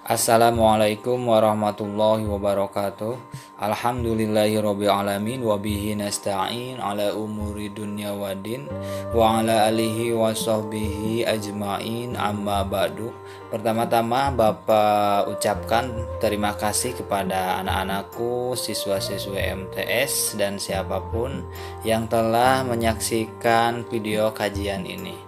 Assalamualaikum warahmatullahi wabarakatuh. Alhamdulillahirabbil alamin wa bihi nasta'in ala umuri dunya waddin wa ala alihi wa sahbihi ajmain amma ba'du. Pertama-tama Bapak ucapkan terima kasih kepada anak-anakku, siswa-siswi MTS dan siapapun yang telah menyaksikan video kajian ini.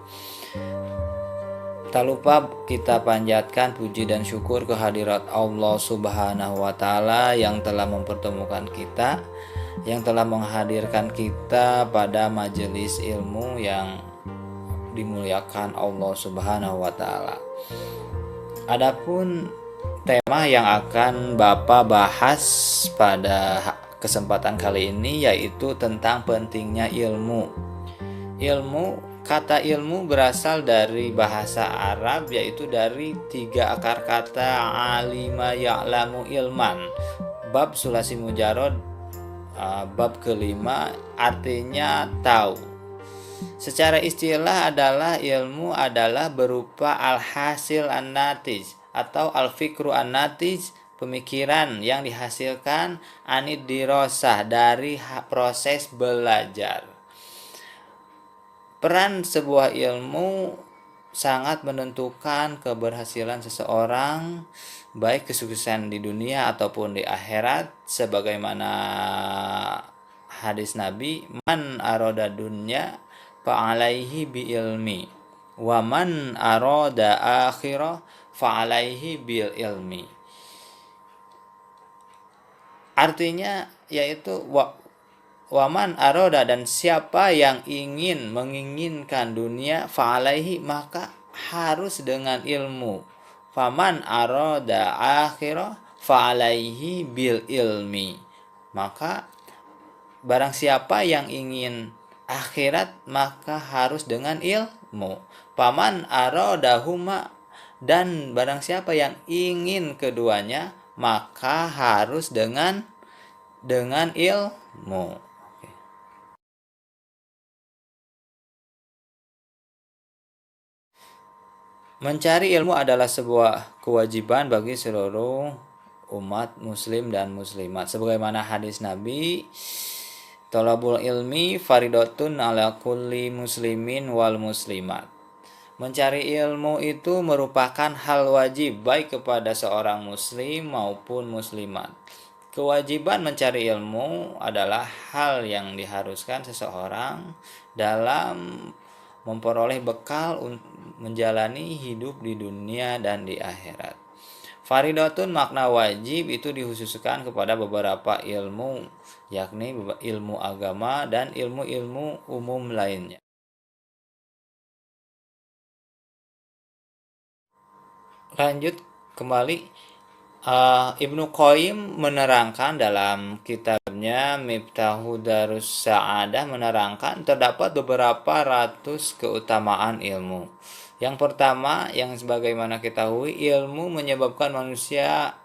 Tak lupa kita panjatkan puji dan syukur kehadirat Allah Subhanahu wa Ta'ala yang telah mempertemukan kita, yang telah menghadirkan kita pada majelis ilmu yang dimuliakan Allah Subhanahu wa Ta'ala. Adapun tema yang akan Bapak bahas pada kesempatan kali ini yaitu tentang pentingnya ilmu. Kata ilmu berasal dari bahasa Arab, yaitu dari 3 akar kata alima ya'lamu ilman. Bab sulasi mujarod, bab kelima artinya tahu. Secara istilah adalah ilmu adalah berupa al-hasil an-natij atau al-fikru an-natij, pemikiran yang dihasilkan anid dirosah dari proses belajar. Peran sebuah ilmu sangat menentukan keberhasilan seseorang, baik kesuksesan di dunia ataupun di akhirat, sebagaimana hadis Nabi, man aroda dunya fa'alaihi bi ilmi wa man aroda akhirah fa'alaihi bil ilmi. Artinya yaitu waman aroda, dan siapa yang menginginkan dunia, fa'alaihi, maka harus dengan ilmu. Faman aroda akhirah fa'alaihi bil ilmi, maka barang siapa yang ingin akhirat maka harus dengan ilmu. Faman aroda huma, dan barang siapa yang ingin keduanya maka harus dengan ilmu. Mencari ilmu adalah sebuah kewajiban bagi seluruh umat muslim dan muslimat. Sebagaimana hadis Nabi, thalabul ilmi faridatun ala kulli muslimin wal muslimat. Mencari ilmu itu merupakan hal wajib baik kepada seorang muslim maupun muslimat. Kewajiban mencari ilmu adalah hal yang diharuskan seseorang dalam memperoleh bekal menjalani hidup di dunia dan di akhirat. Faridatun makna wajib itu dikhususkan kepada beberapa ilmu, yakni ilmu agama dan ilmu-ilmu umum lainnya. Lanjut kembali, Ibnu Qayyim menerangkan dalam kitabnya Miftahu Darus Sa'adah, menerangkan terdapat beberapa ratus keutamaan ilmu. Yang pertama, yang sebagaimana kita ketahui, ilmu menyebabkan manusia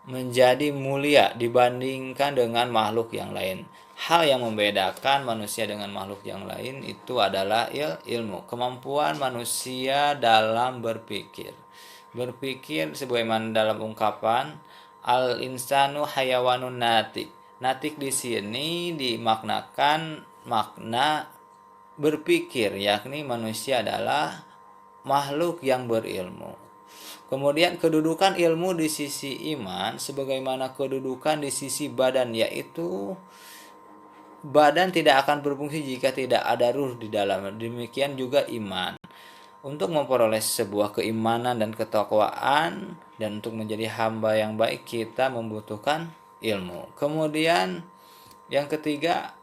menjadi mulia dibandingkan dengan makhluk yang lain. Hal yang membedakan manusia dengan makhluk yang lain itu adalah ilmu, kemampuan manusia dalam berpikir sebagaimana dalam ungkapan al insanu hayawanun natik. Natik di sini dimaknakan makna berpikir, yakni manusia adalah makhluk yang berilmu. Kemudian kedudukan ilmu di sisi iman sebagaimana kedudukan di sisi badan, yaitu badan tidak akan berfungsi jika tidak ada ruh di dalam. Demikian juga iman. Untuk memperoleh sebuah keimanan dan ketakwaan dan untuk menjadi hamba yang baik, kita membutuhkan ilmu. Kemudian yang ketiga,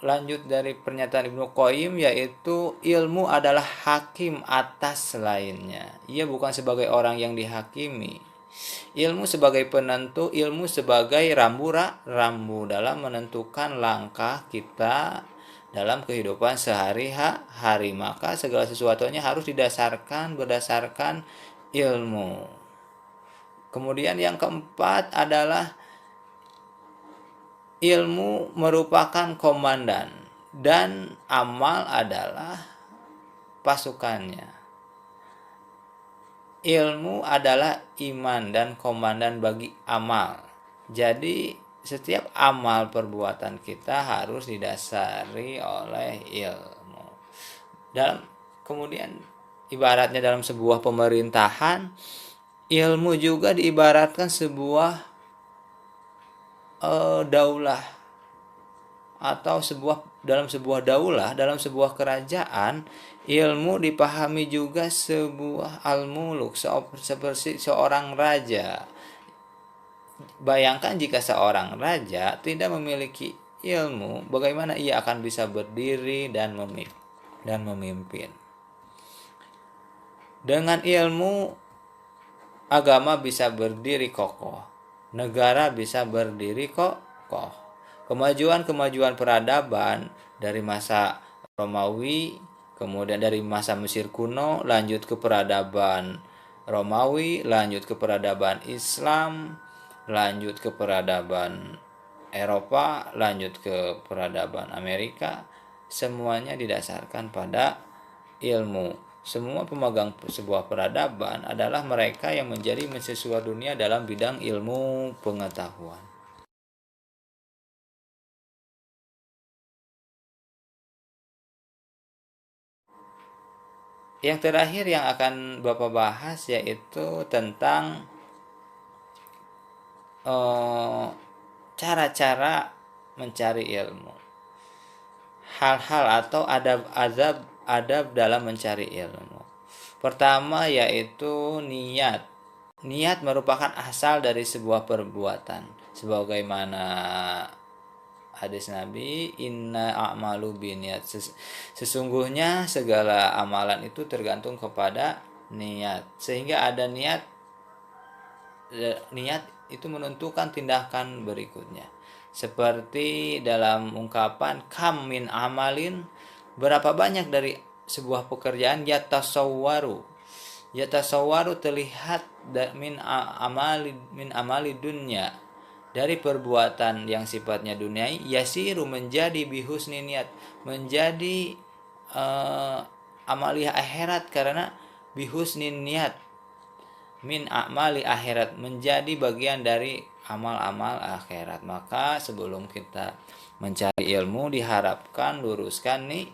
lanjut dari pernyataan Ibnu Qayyim, yaitu ilmu adalah hakim atas lainnya. Ia bukan sebagai orang yang dihakimi. Ilmu sebagai penentu, ilmu sebagai rambu dalam menentukan langkah kita dalam kehidupan sehari-hari. Maka segala sesuatunya harus berdasarkan ilmu. Kemudian yang keempat adalah ilmu merupakan komandan dan amal adalah pasukannya. ilmu adalah iman dan komandan bagi amal. Jadi setiap amal perbuatan kita harus didasari oleh ilmu. Dalam kemudian ibaratnya dalam sebuah pemerintahan, ilmu juga diibaratkan sebuah daulah, atau sebuah daulah, dalam sebuah kerajaan, ilmu dipahami juga sebuah al-muluk, seperti seorang raja. Bayangkan jika seorang raja tidak memiliki ilmu, bagaimana ia akan bisa berdiri dan memimpin. Dengan ilmu, agama bisa berdiri kokoh, negara bisa berdiri kokoh. Kemajuan-kemajuan peradaban dari masa Romawi, kemudian dari masa Mesir kuno, lanjut ke peradaban Romawi, lanjut ke peradaban Islam, lanjut ke peradaban Eropa, lanjut ke peradaban Amerika, semuanya didasarkan pada ilmu. Semua pemegang sebuah peradaban adalah mereka yang menjadi mahasiswa dunia dalam bidang ilmu pengetahuan. Yang terakhir yang akan Bapak bahas yaitu tentang cara-cara mencari ilmu. Hal-hal atau adab dalam mencari ilmu. Pertama yaitu niat. Niat merupakan asal dari sebuah perbuatan. Sebagaimana hadis Nabi, inna a'malu biniat. Sesungguhnya segala amalan itu tergantung kepada niat. Sehingga ada niat itu menentukan tindakan berikutnya. Seperti dalam ungkapan kam min amalin, berapa banyak dari sebuah pekerjaan yatasawwaru terlihat min amali dunya, dari perbuatan yang sifatnya duniai, yasiru menjadi bihusni niat, menjadi amaliyah akhirat karena bihusni niat, min amali akhirat, menjadi bagian dari amal-amal akhirat. Maka sebelum kita mencari ilmu diharapkan luruskan nih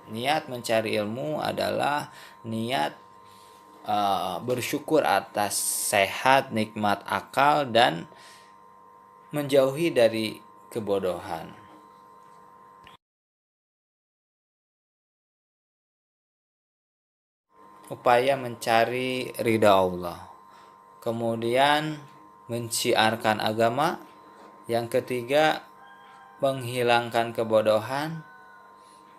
niat mencari ilmu adalah niat bersyukur atas sehat, nikmat akal, dan menjauhi dari kebodohan. Upaya mencari ridha Allah. Kemudian menciarkan agama. Yang ketiga, menghilangkan kebodohan.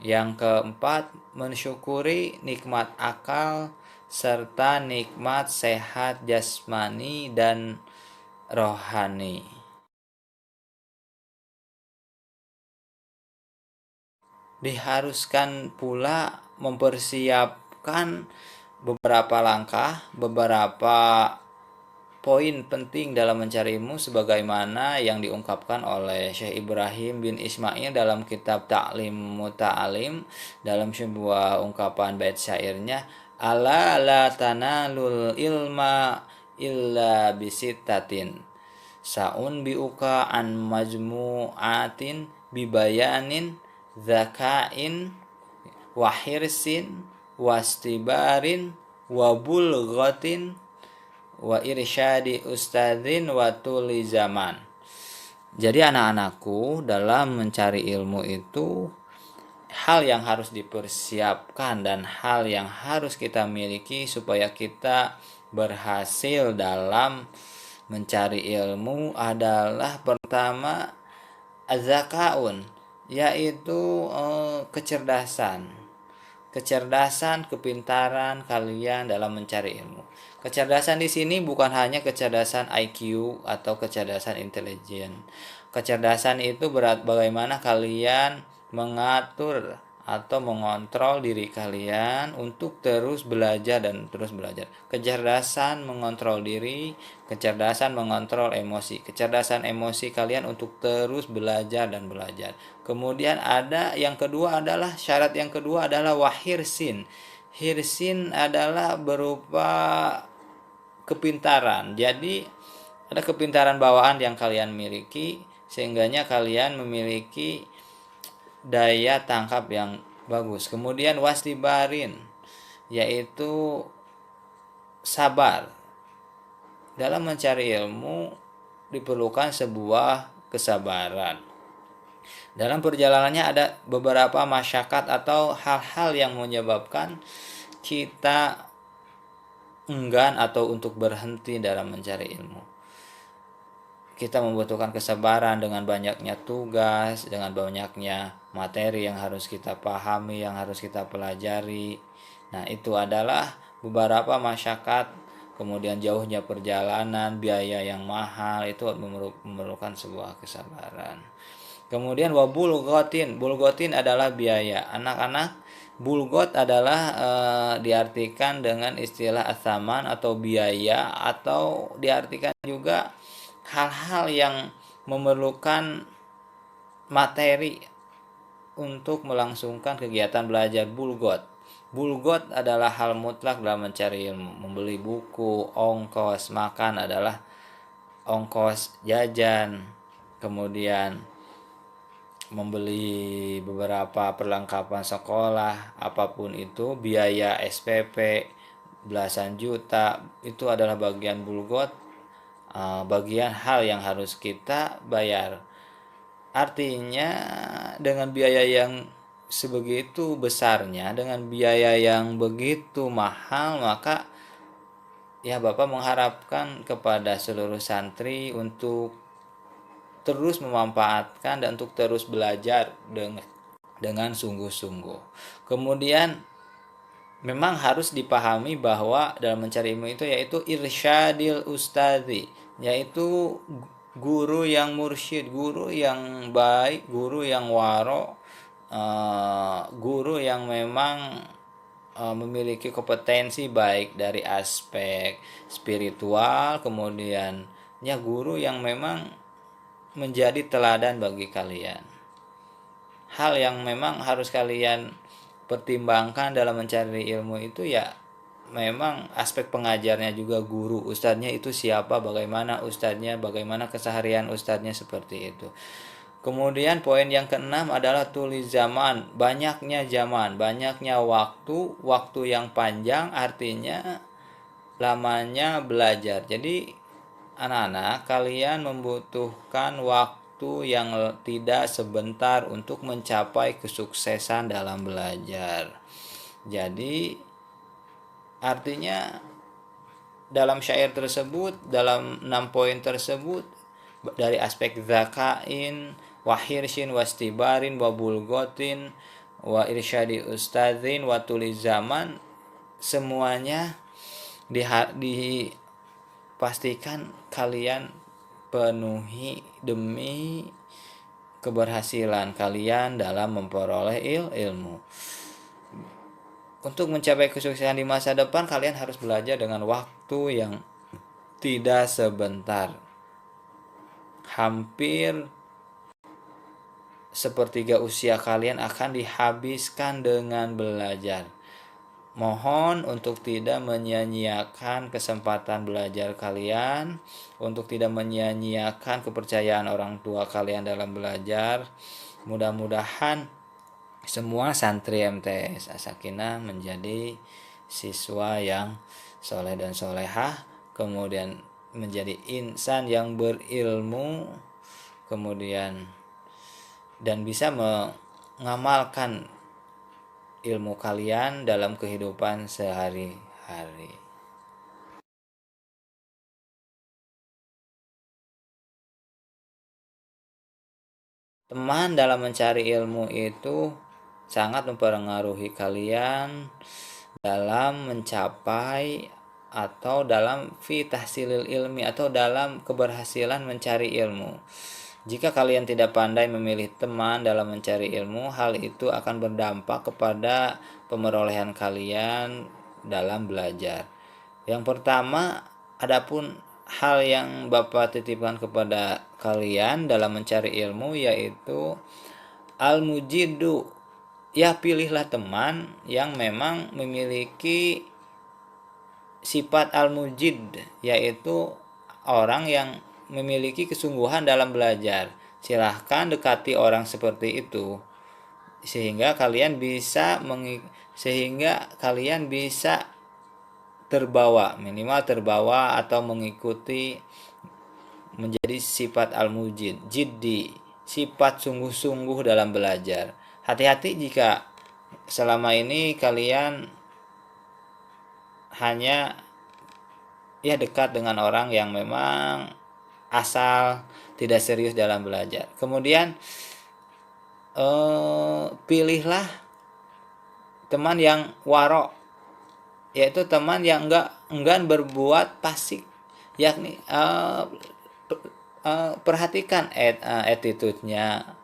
Yang keempat, mensyukuri nikmat akal serta nikmat sehat jasmani dan rohani. Diharuskan pula mempersiapkan beberapa langkah, beberapa poin penting dalam mencari ilmu sebagaimana yang diungkapkan oleh Syekh Ibrahim bin Ismail dalam kitab Ta'lim Muta'alim, dalam sebuah ungkapan bait syairnya, ala la tanalul ilma illa bisittatin saun biuka an majmu'atin bibayanin zakain wahirsin wastibarin wabulghatin wa irsyadi ustadzin wa tuli zaman. Jadi anak-anakku, dalam mencari ilmu itu hal yang harus dipersiapkan dan hal yang harus kita miliki supaya kita berhasil dalam mencari ilmu adalah pertama azakaun, yaitu kecerdasan, kepintaran kalian dalam mencari ilmu. Kecerdasan di sini bukan hanya kecerdasan IQ atau kecerdasan intelijen. Kecerdasan itu bagaimana kalian mengatur atau mengontrol diri kalian untuk terus belajar dan terus belajar. Kecerdasan mengontrol diri, kecerdasan mengontrol emosi, kecerdasan emosi kalian untuk terus belajar dan belajar. Kemudian ada yang kedua adalah syarat yang kedua adalah wahirsin. Hirsin adalah berupa kepintaran. Jadi ada kepintaran bawaan yang kalian miliki sehingganya kalian memiliki daya tangkap yang bagus. Kemudian wastibarin, yaitu sabar. Dalam mencari ilmu diperlukan sebuah kesabaran. Dalam perjalanannya ada beberapa masyakat atau hal-hal yang menyebabkan kita enggan atau untuk berhenti dalam mencari ilmu. Kita membutuhkan kesabaran dengan banyaknya tugas, dengan banyaknya materi yang harus kita pahami, yang harus kita pelajari. Nah, itu adalah beberapa masyakat, kemudian jauhnya perjalanan, biaya yang mahal, itu memerlukan sebuah kesabaran. Kemudian bulgotin adalah biaya. Anak-anak, bulgot adalah diartikan dengan istilah asaman atau biaya, atau diartikan juga hal-hal yang memerlukan materi untuk melangsungkan kegiatan belajar. Bulgot adalah hal mutlak dalam mencari ilmu. Membeli buku, ongkos makan adalah ongkos jajan, kemudian membeli beberapa perlengkapan sekolah, apapun itu, biaya SPP belasan juta, itu adalah bagian bulgot, bagian hal yang harus kita bayar. Artinya dengan biaya yang sebegitu besarnya, dengan biaya yang begitu mahal, maka ya Bapak mengharapkan kepada seluruh santri untuk terus memanfaatkan dan untuk terus belajar dengan sungguh-sungguh. Kemudian memang harus dipahami bahwa dalam mencari ilmu itu yaitu irsyadil ustadzi, yaitu guru yang mursyid, guru yang baik, guru yang waro, guru yang memang memiliki kompetensi baik dari aspek spiritual, kemudian ya guru yang memang menjadi teladan bagi kalian. Hal yang memang harus kalian pertimbangkan dalam mencari ilmu itu ya memang aspek pengajarnya juga, guru, ustadznya itu siapa, bagaimana ustadznya, bagaimana keseharian ustadznya, seperti itu. Kemudian poin yang keenam adalah tulis zaman, banyaknya waktu yang panjang artinya lamanya belajar. Jadi anak-anak, kalian membutuhkan waktu yang tidak sebentar untuk mencapai kesuksesan dalam belajar. Jadi artinya dalam syair tersebut, dalam 6 poin tersebut, dari aspek zakain, wahirsin, wastibarin, wabulgotin, wa irsyadi ustadzin, wa tuliz zaman, semuanya dipastikan kalian penuhi demi keberhasilan kalian dalam memperoleh ilmu. Untuk mencapai kesuksesan di masa depan, kalian harus belajar dengan waktu yang tidak sebentar. Hampir sepertiga usia kalian akan dihabiskan dengan belajar. Mohon untuk tidak menyia-nyiakan kesempatan belajar kalian, untuk tidak menyia-nyiakan kepercayaan orang tua kalian dalam belajar. Mudah-mudahan semua santri MTS As-Sakinah menjadi siswa yang soleh dan solehah, kemudian menjadi insan yang berilmu, kemudian dan bisa mengamalkan ilmu kalian dalam kehidupan sehari-hari. Teman dalam mencari ilmu itu sangat mempengaruhi kalian dalam mencapai atau dalam fi tahsilil ilmi, atau dalam keberhasilan mencari ilmu. Jika kalian tidak pandai memilih teman dalam mencari ilmu, hal itu akan berdampak kepada pemerolehan kalian dalam belajar. Yang pertama, adapun hal yang Bapak titipkan kepada kalian dalam mencari ilmu yaitu al-mujidu. Ya, pilihlah teman yang memang memiliki sifat al-mujid, yaitu orang yang memiliki kesungguhan dalam belajar. Silahkan dekati orang seperti itu sehingga kalian bisa terbawa, minimal terbawa atau mengikuti menjadi sifat al-mujid, jiddi, sifat sungguh-sungguh dalam belajar. Hati-hati jika selama ini kalian hanya dekat dengan orang yang memang asal tidak serius dalam belajar. Kemudian pilihlah teman yang warok, yaitu teman yang enggak enggan berbuat fasik, yakni perhatikan attitude-nya.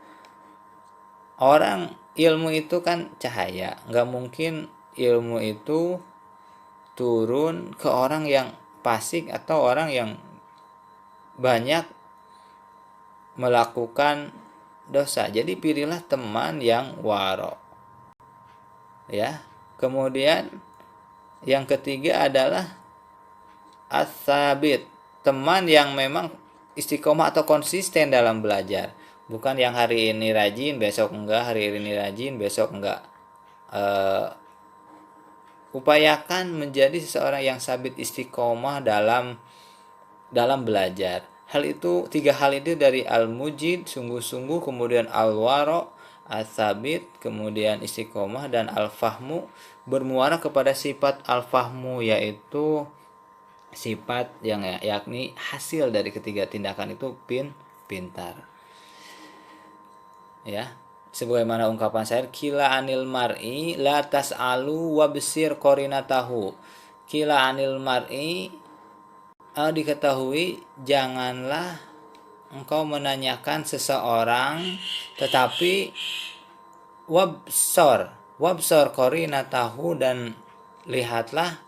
Orang ilmu itu kan cahaya, nggak mungkin ilmu itu turun ke orang yang fasik atau orang yang banyak melakukan dosa. Jadi pilihlah teman yang waro, ya. Kemudian yang ketiga adalah as-sabit, teman yang memang istiqomah atau konsisten dalam belajar, bukan yang hari ini rajin besok enggak, hari ini rajin besok enggak. Upayakan menjadi seseorang yang sabit istiqomah dalam belajar. Tiga hal itu dari al-mujid, sungguh-sungguh, kemudian al-waro, as-sabit, kemudian istiqomah, dan al-fahmu bermuara kepada sifat al-fahmu, yaitu sifat yang yakni hasil dari ketiga tindakan itu pintar. Ya. Sebagaimana ungkapan syair, kila anil mar'i la tas'alu wabsir qarinatahu. Kila anil mar'i, diketahui janganlah engkau menanyakan seseorang, tetapi wabsor qarinatahu, dan lihatlah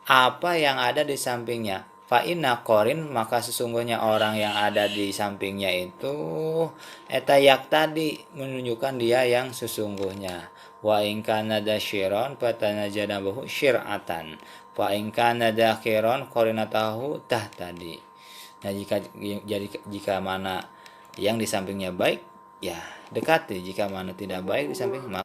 apa yang ada di sampingnya. Fa inna qarin, maka sesungguhnya orang yang ada di sampingnya itu etayak tadi menunjukkan dia yang sesungguhnya. Wa in kana dasyiron fatanajanabahu syir'atan. Wa in kana dakhiron qarinatahu tahtadi. Nah, jika mana yang di sampingnya baik, ya dekati. Jika mana tidak baik di samping,